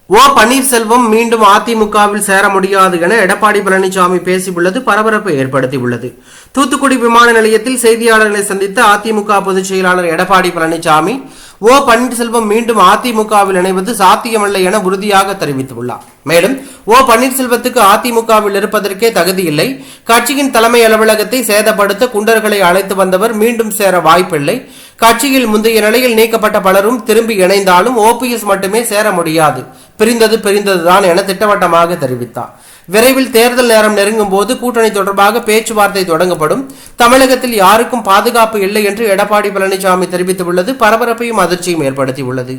ஓ பன்னீர்செல்வம் மீண்டும் அதிமுகவில் சேர முடியாது என எடப்பாடி பழனிசாமி பேசியுள்ளது பரபரப்பை ஏற்படுத்தியுள்ளது. தூத்துக்குடி விமான நிலையத்தில் செய்தியாளர்களை சந்தித்த அதிமுக பொதுச் செயலாளர் எடப்பாடி பழனிசாமி ஓ பன்னீர்செல்வம் மீண்டும் அதிமுகவில் இணைவது சாத்தியமல்ல என உறுதியாக தெரிவித்துள்ளார். மேலும் ஓ பன்னீர்செல்வத்துக்கு அதிமுகவில் இருப்பதற்கே தகுதியில்லை, கட்சியின் தலைமை அலுவலகத்தை சேதப்படுத்த குண்டர்களை அழைத்து வந்தவர் மீண்டும் சேர வாய்ப்பில்லை, கட்சியில் முந்தைய நிலையில் நீக்கப்பட்ட பலரும் திரும்பி இணைந்தாலும் ஓபிஎஸ் மட்டுமே சேர முடியாது, பிரிந்ததுதான் என திட்டவட்டமாக தெரிவித்தார். விரைவில் தேர்தல் நேரம் நெருங்கும் போது கூட்டணி தொடர்பாக பேச்சுவார்த்தை தொடங்கப்படும், தமிழகத்தில் யாருக்கும் பாதுகாப்பு இல்லை என்று எடப்பாடி பழனிசாமி தெரிவித்துள்ளது பரபரப்பையும் அதிர்ச்சியும் ஏற்படுத்தியுள்ளது.